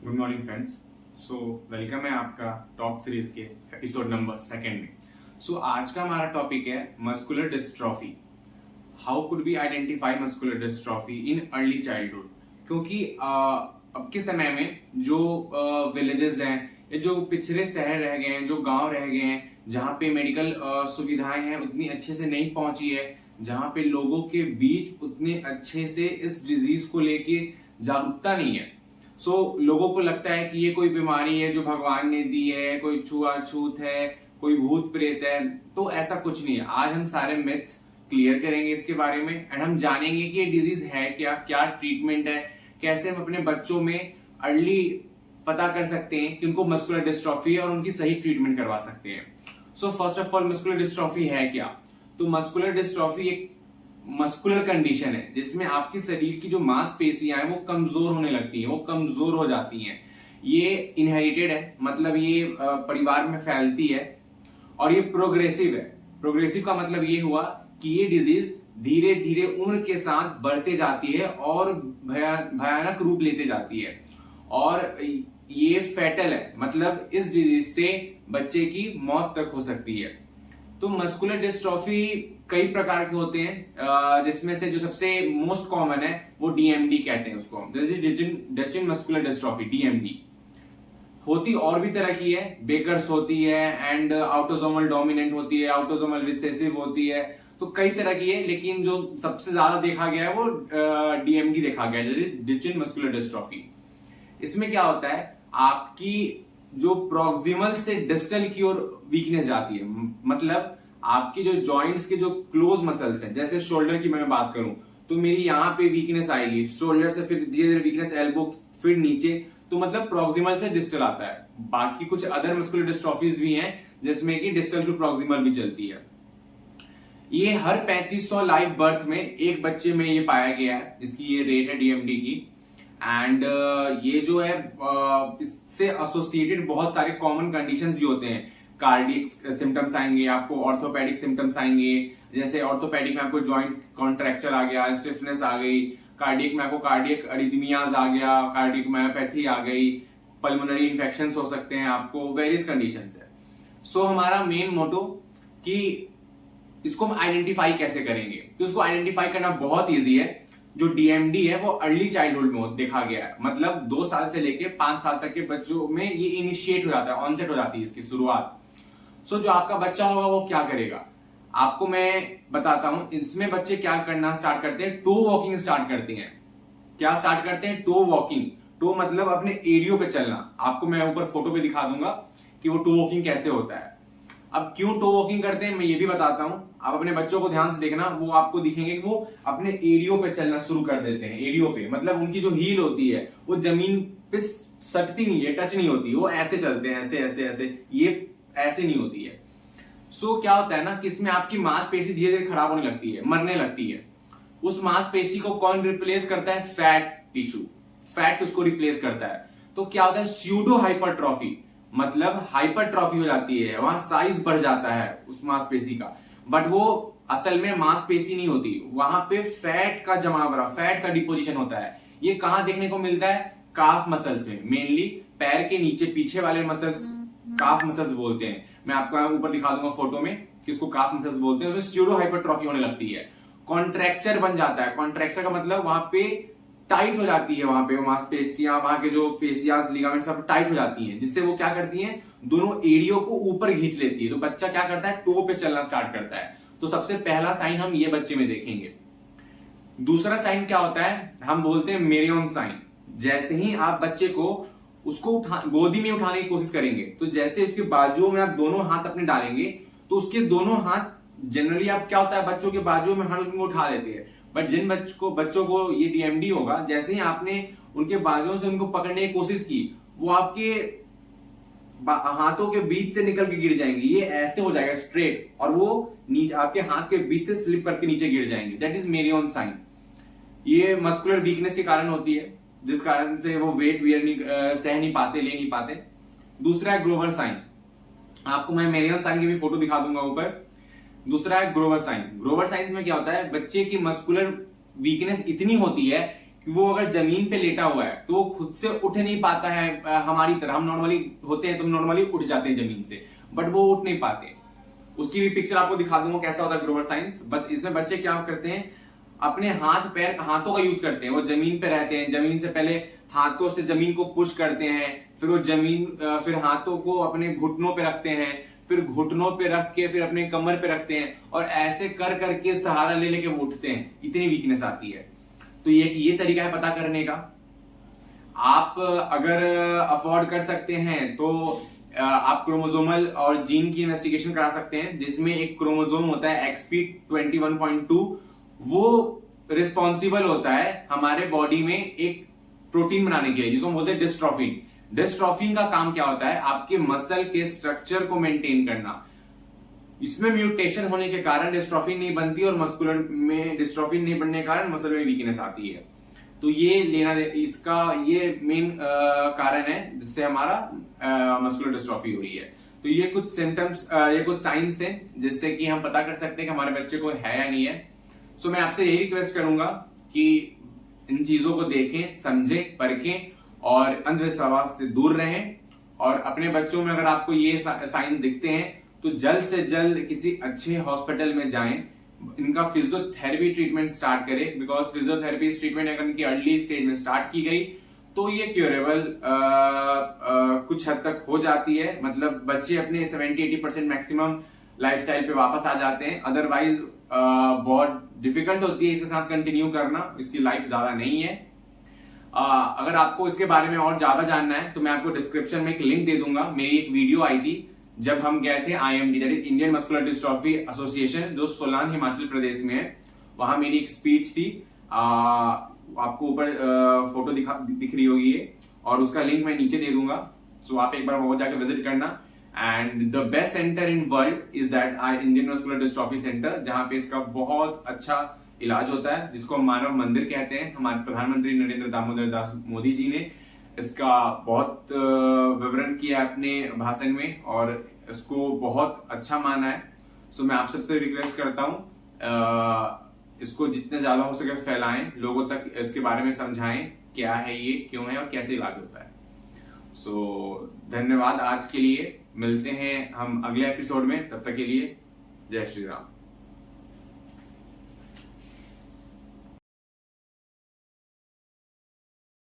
Good morning friends. So welcome है आपका talk series के एपिसोड नंबर 2 में। आज का हमारा टॉपिक है muscular dystrophy. How could we identify muscular dystrophy in early childhood. क्योंकि अब के समय में जो विलेजेस हैं या जो पिछड़े शहर रह गए हैं, जो गांव रह गए हैं, जहाँ पे मेडिकल सुविधाएं हैं उतनी अच्छे से नहीं पहुंची है, जहाँ पे लोगों के बीच उतने अच्छे से इस डिजीज को लेके जागरूकता नहीं है। लोगों को लगता है कि ये कोई बीमारी है जो भगवान ने दी है, कोई छुआछूत है, कोई भूत प्रेत है। तो ऐसा कुछ नहीं है। आज हम सारे मिथ क्लियर करेंगे इसके बारे में एंड हम जानेंगे कि ये डिजीज है क्या, क्या ट्रीटमेंट है, कैसे हम अपने बच्चों में अर्ली पता कर सकते हैं कि उनको मस्कुलर डिस्ट्रॉफी है और उनकी सही ट्रीटमेंट करवा सकते हैं। First of all, muscular dystrophy है क्या? तो मस्कुलर डिस्ट्रॉफी एक मस्कुलर कंडीशन है जिसमें आपकी शरीर की जो मांसपेशियां हैं वो कमजोर होने लगती हैं, वो कमजोर हो जाती हैं। ये इनहेरिटेड है, मतलब ये परिवार में फैलती है और ये प्रोग्रेसिव है। प्रोग्रेसिव का मतलब ये हुआ कि ये डिजीज धीरे धीरे उम्र के साथ बढ़ते जाती है और भयानक रूप लेते जाती है और ये फैटल है, मतलब इस डिजीज से बच्चे की मौत तक हो सकती है। तो मस्कुलर डिस्ट्रॉफी कई प्रकार के होते हैं, जिसमें से जो सबसे मोस्ट कॉमन है वो डीएमडी कहते हैं उसको, डचन मस्कुलर डिस्ट्रॉफी, डीएमडी। होती और भी तरह की है, बेकर्स होती है एंड ऑटोसोमल डोमिनेंट होती है, ऑटोसोमल रिसेसिव होती है। तो कई तरह की है, लेकिन जो सबसे ज्यादा देखा गया है वो डीएमडी देखा गया है, डचन मस्कुलर डिस्ट्रॉफी। इसमें क्या होता है, आपकी जो प्रॉक्सिमल से डिस्टल की ओर वीकनेस जाती है, मतलब आपकी जो जॉइंट्स के जो क्लोज मसल्स हैं, जैसे शोल्डर की मैं बात करूं तो मेरी यहां पे वीकनेस आएगी, शोल्डर से फिर धीरे धीरे वीकनेस एल्बो, फिर नीचे, तो मतलब प्रॉक्सिमल से डिस्टल आता है। बाकी कुछ अदर मस्कुलर डिस्ट्रॉफीज भी हैं जिसमें कि डिस्टल टू प्रॉक्सिमल भी चलती है। ये हर 3500 लाइव बर्थ में एक बच्चे में ये पाया गया है, इसकी ये रेट है डीएमडी की। एंड ये जो है इससे एसोसिएटेड बहुत सारे कॉमन कंडीशंस भी होते हैं। कार्डियक सिम्टम्स आएंगे, आपको ऑर्थोपेडिक सिम्टम्स आएंगे, जैसे ऑर्थोपेडिक में आपको जॉइंट कॉन्ट्रैक्चर आ गया, स्टिफनेस आ गई, कार्डियक में आपको कार्डियक अरिथमियाज आ गया, कार्डियक मायोपैथी आ गई, पल्मोनरी इन्फेक्शंस हो सकते हैं, आपको वेरियस कंडीशंस है। हमारा मेन मोटो कि इसको हम आइडेंटिफाई कैसे करेंगे, तो इसको आइडेंटिफाई करना बहुत ईजी है। जो डीएमडी है वो अर्ली चाइल्डहुड में देखा गया है, मतलब 2 साल से लेके 5 साल तक के बच्चों में ये इनिशिएट हो जाता है, ऑनसेट हो जाती है इसकी शुरुआत। जो आपका बच्चा होगा वो क्या करेगा, आपको मैं बताता हूं। इसमें बच्चे क्या करना स्टार्ट करते हैं, टो वॉकिंग स्टार्ट करते हैं। क्या स्टार्ट करते हैं? To walking. टो मतलब अपने एरियो पे चलना। आपको मैं ऊपर फोटो पे दिखा दूंगा कि वो टो वॉकिंग कैसे होता है। अब क्यों टो वॉकिंग करते हैं मैं ये भी बताता हूं, आप अपने बच्चों को ध्यान से देखना, वो आपको दिखेंगे कि वो अपने एरियो पे चलना शुरू कर देते हैं। एरियो पे मतलब उनकी जो हील होती है वो जमीन पे सटती नहीं है, टच नहीं होती, वो ऐसे चलते हैं, ऐसे ऐसे ऐसे, ये ऐसे नहीं होती है। क्या होता है ना कि इसमें आपकी मांसपेशी धीरे धीरे खराब होने लगती है, मरने लगती है। उस मांसपेशी को कौन रिप्लेस करता है? फैट टिश्यू, फैट उसको रिप्लेस करता है। तो क्या होता है? स्यूडो हाइपरट्रॉफी, मतलब हाइपरट्रॉफी हो जाती है, वहां साइज बढ़ जाता है उस मांसपेशी का, बट वो असल में मांसपेशी नहीं होती, वहां पे फैट का जमावड़ा, फैट का डिपोजिशन होता है। ये कहां देखने को मिलता है? काफ मसल्स में, मेनली पैर के नीचे पीछे वाले मसल्स काफ मसल्स बोलते हैं। मैं आपको ऊपर दिखा दूंगा फोटो में किसको काफ मसल्स बोलते हैं। उसमें स्यूडो हाइपरट्रॉफी होने लगती है, कॉन्ट्रैक्चर बन जाता है। कॉन्ट्रैक्चर का मतलब वहां पे टाइट हो जाती है, वहां पे मांसपेशियां, वहां के जो फेसियास, लिगामेंट सब टाइट हो जाती हैं, जिससे वो क्या करती हैं, दोनों एरियो को ऊपर खींच लेती है। तो बच्चा क्या करता है? टो पे चलना स्टार्ट करता है। तो सबसे पहला साइन हम ये बच्चे में देखेंगे। दूसरा साइन क्या होता है? हम बोलते हैं मेरियन साइन। जैसे ही आप बच्चे को उसको गोदी में उठाने की कोशिश करेंगे, तो जैसे उसके बाजुओं में आप दोनों हाथ अपने डालेंगे, तो उसके दोनों हाथ, जनरली आप क्या होता है, बच्चों के बाजुओं में हाथ उठा लेते हैं, बट जिन बच्चों को ये डीएमडी होगा, जैसे ही आपने उनके बाजुओं से उनको पकड़ने की कोशिश की, वो आपके हाथों के बीच से निकल के गिर जाएंगे। ये ऐसे हो जाएगा स्ट्रेट, और वो नीचे आपके हाथ के बीच से स्लिप करके नीचे गिर जाएंगे। That is Meryon sign. ये मस्कुलर वीकनेस के कारण होती है, जिस कारण से वो वेट वियर सह नहीं पाते, ले नहीं पाते। दूसरा है ग्रोवर साइन। आपको मैं मेरियन साइन की भी फोटो दिखा दूंगा ऊपर। दूसरा है ग्रोवर साइन। ग्रोवर साइन में क्या होता है? बच्चे की मस्कुलर वीकनेस इतनी होती है वो अगर जमीन पे लेटा हुआ है तो वो खुद से उठ नहीं पाता है। हमारी तरह हम नॉर्मली होते हैं तो नॉर्मली उठ जाते हैं जमीन से, बट वो उठ नहीं पाते। उसकी भी पिक्चर आपको दिखा दूंगा कैसा होता है ग्रोवर साइंस। बट इसमें बच्चे क्या करते हैं, अपने हाथों का यूज करते हैं। वो जमीन पे रहते हैं, जमीन से पहले हाथों से जमीन को पुश करते हैं, फिर वो फिर हाथों को अपने घुटनों पे रखते हैं, फिर घुटनों पे रख के फिर अपने कमर पे रखते हैं, और ऐसे कर करके सहारा ले लेके वो उठते हैं। इतनी वीकनेस आती है। तो ये तरीका है पता करने का। आप अगर अफोर्ड कर सकते हैं तो आप क्रोमोसोमल और जीन की इन्वेस्टिगेशन करा सकते हैं, जिसमें एक क्रोमोसोम होता है XP21.2, वो रिस्पॉन्सिबल होता है हमारे बॉडी में एक प्रोटीन बनाने के लिए, जिसको हम बोलते हैं डिस्ट्रोफिन। डिस्ट्रोफिन का काम क्या होता है, आपके मसल के स्ट्रक्चर को मेंटेन करना। इसमें म्यूटेशन होने के कारण डिस्ट्रोफिन नहीं बनती, और मस्कुलर में डिस्ट्रोफिन नहीं बनने के कारण मसल में वीकनेस आती है। तो ये मेन कारण है जिससे हमारा मस्कुलर डिस्ट्रॉफी हो रही है। तो ये कुछ सिम्टम्स, ये कुछ साइंस थे जिससे कि हम पता कर सकते हैं कि हमारे बच्चे को है या नहीं है। सो मैं आपसे यही रिक्वेस्ट करूंगा कि इन चीजों को देखें, समझें, परखें और अंधविश्वास से दूर रहें। और अपने बच्चों में अगर आपको ये साइन दिखते हैं तो जल्द से जल्द किसी अच्छे हॉस्पिटल में जाएं, इनका फिजियोथेरेपी ट्रीटमेंट स्टार्ट करें। बिकॉज फिजियोथेरेपी ट्रीटमेंट अगर इनकी अर्ली स्टेज में स्टार्ट की गई तो ये क्योरेबल कुछ हद तक हो जाती है। मतलब बच्चे अपने 70-80% मैक्सिमम लाइफस्टाइल पे वापस आ जाते हैं। अदरवाइज बहुत डिफिकल्ट होती है इसके साथ कंटिन्यू करना, इसकी लाइफ ज्यादा नहीं है। अगर आपको इसके बारे में और ज्यादा जानना है तो मैं आपको डिस्क्रिप्शन में एक लिंक दे दूंगा। मेरी एक वीडियो आई थी जब हम गए थे IMD, that is Indian muscular dystrophy association, जो सोलान हिमाचल प्रदेश में है। वहां मेरी एक स्पीच थी, आपको ऊपर फोटो दिख रही होगी ये, और उसका लिंक मैं नीचे दे दूंगा। सो आप एक बार वो जाकर विजिट करना। And the best centre in world is that Indian muscular dystrophy centre, जहां पे इसका बहुत अच्छा इलाज होता है, जिसको मानव मंदिर कहते हैं। हमारे प्रधानमंत्री नरेंद्र दामोदर दास मोदी जी ने इसका बहुत विवरण किया अपने भाषण में, और इसको बहुत अच्छा माना है। सो मैं आप सबसे रिक्वेस्ट करता हूं, इसको जितने ज्यादा हो सके फैलाएं, लोगों तक इसके बारे में समझाएं, क्या है ये, क्यों है और कैसे इलाज होता है। सो धन्यवाद आज के लिए। मिलते हैं हम अगले एपिसोड में, तब तक के लिए जय श्री राम।